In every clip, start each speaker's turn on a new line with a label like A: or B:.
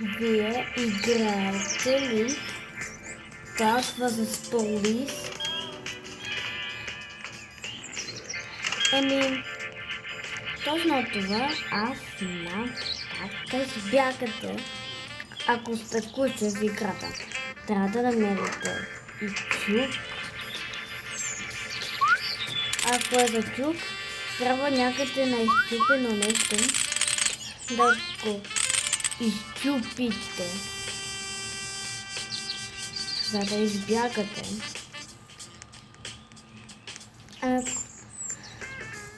A: Вие играете ли Dog vs. Police? Точно това аз знам как да избягате, ако сте куче в играта. Трябва да намерите и чук. Ако е за чук, трябва някъде на изчупено нещо да го изчупите, за да избягате.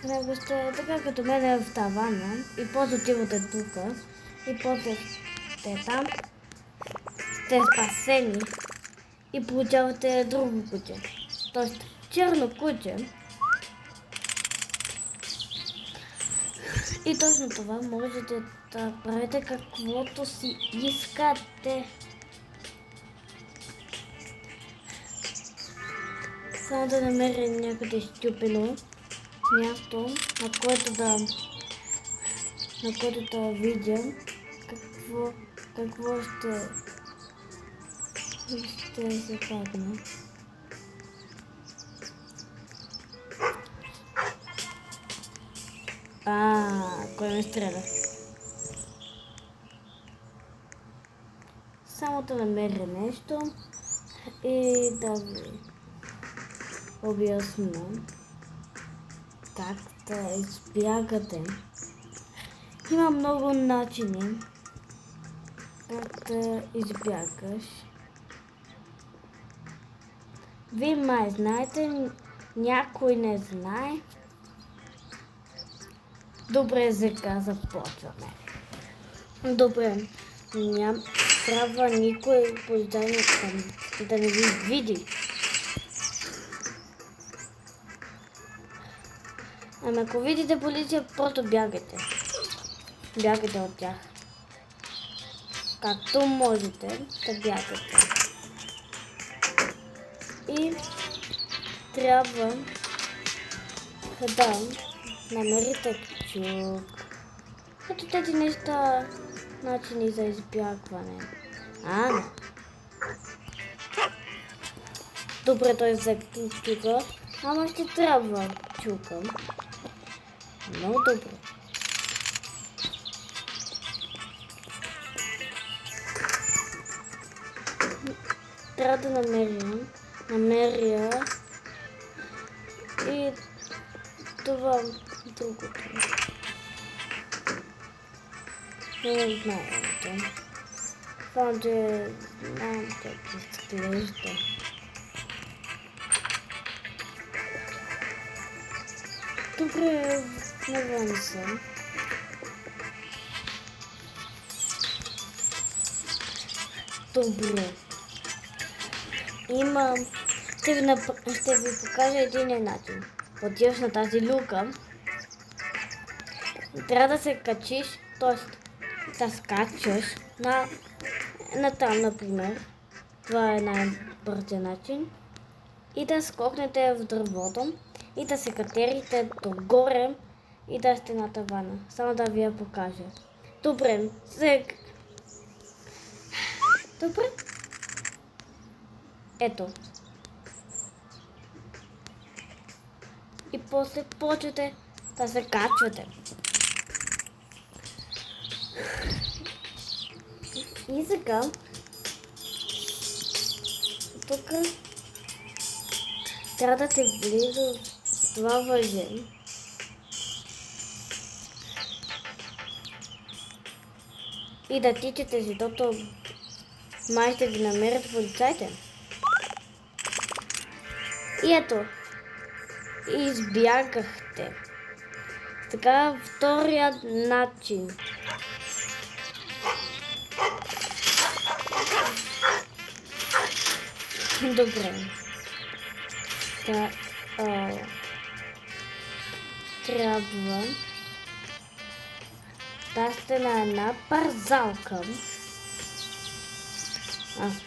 A: Ако сте така като мен в тавана и после отивате тук и после сте там, сте спасени и получавате друго куче. Тоест черно куче. И точно това можете да правите каквото си искате. Само да намеря някъде щупено място, на което да видя какво ще се падне. Кой ме стреля? Само да намеря нещо и да ви обясня как да избягате. Има много начини как да избягаш. Вие май знаете, някой не знае. Добре, сега започваме. Добре, трябва никой полицайник да не ви види. Ами ако видите полиция, просто бягайте. Бягайте от тях. Както можете да бягате. И трябва да намерите чук. Ето тези неща, начини за избягване. Добре, той взе чука, ама ще трябва чука. Много добре. Трябва да намеря и това другото. Не знам това. Само че знам как изглежда. Добре, навън съм. Добре. Ще ви покажа един начин. Отиваш на тази люка. Трябва да се качиш, т.е. да скачаш на там, например. Това е най-бързият начин. И да скокнете в дървото. И да се катерите догоре и да сте на тавана. Само да ви я покажа. Добре, сега. Добре. Ето. И после почвате да се качвате. И сега тук трябва да се близо това въже. И да тичате, защото май ще ви намерят полицайите. И ето. Избягахте. Така вторият начин. Добре. Трябва да сте на една парзалка.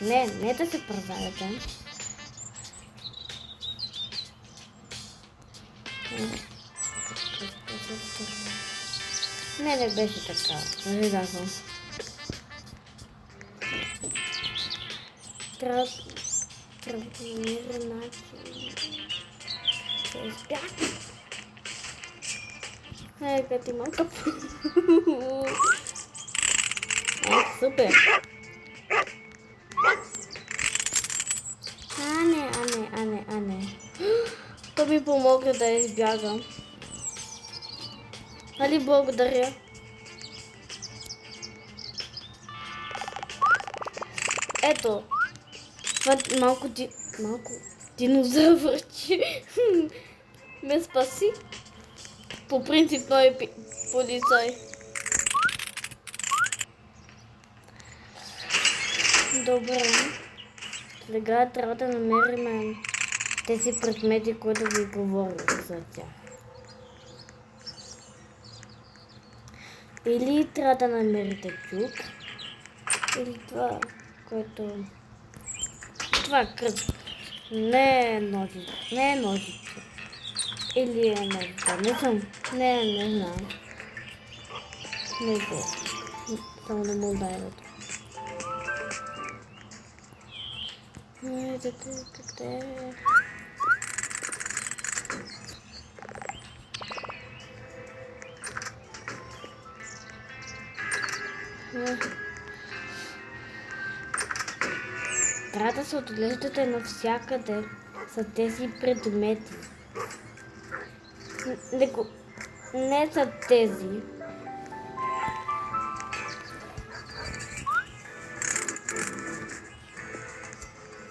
A: Не да се парзаляте. Не беше така. Нали да съм. Трябва да намеря начин. Се избягам. Къде ти малка? Супер! Ане. То ми помогна да избягам. Али благодаря. Ето. Това малко динозавърче ме спаси. По принцип той е полицай. Добре. Сега трябва да намерим тези предмети, които ви говорих за тях. Или трябва да намерите чук, или това, което... Това кръст. Не е ножица. Или е ножица. Не знам. Не го. Само да му дайват. Къде? Трябва да се отглеждате навсякъде за тези предмети. Не за тези.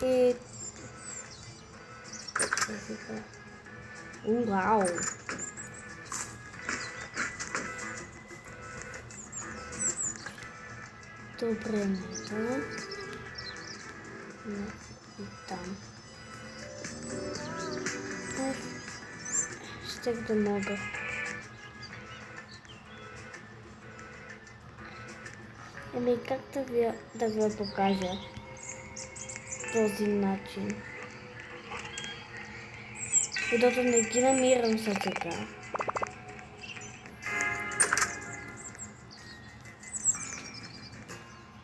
A: И... Вау! Добре, не там. Ще да мога. Как да ви покажа този начин? Защото не ги намирам сега.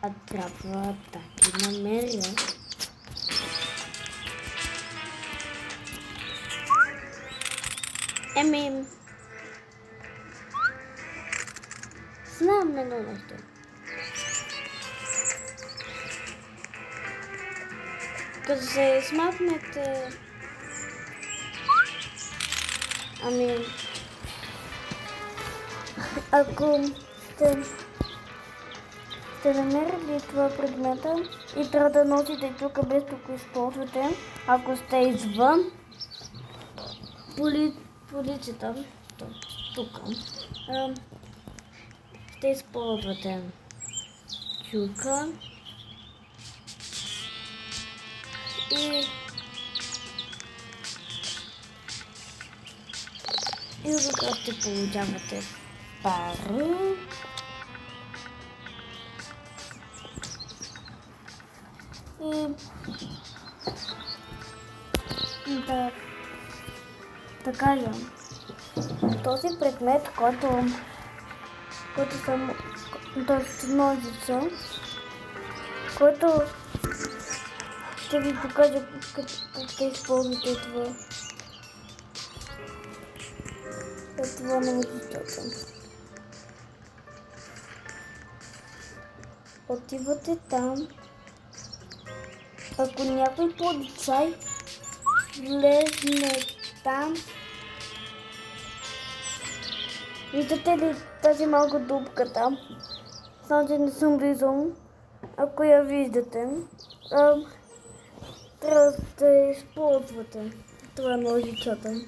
A: А трябва да ги намеря. Знам едно нещо. Като се смахнете... Ако сте намерили това предмета и трябва да носите тук без тук използвате, ако сте извън полицията, тук, ще използвате чука и тогава ще получавате пари. И да кажем, този предмет, който съм ножица, който ще ви покажа как ще използвате това. Това ножицата. Отивате там. Ако някой полицай влезне там, виждате ли тази малка дупка там? Само че не съм близо. Ако я виждате, трябва да използвате това ножицата.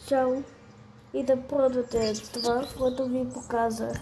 A: Чао! И да продате това, което ви показах.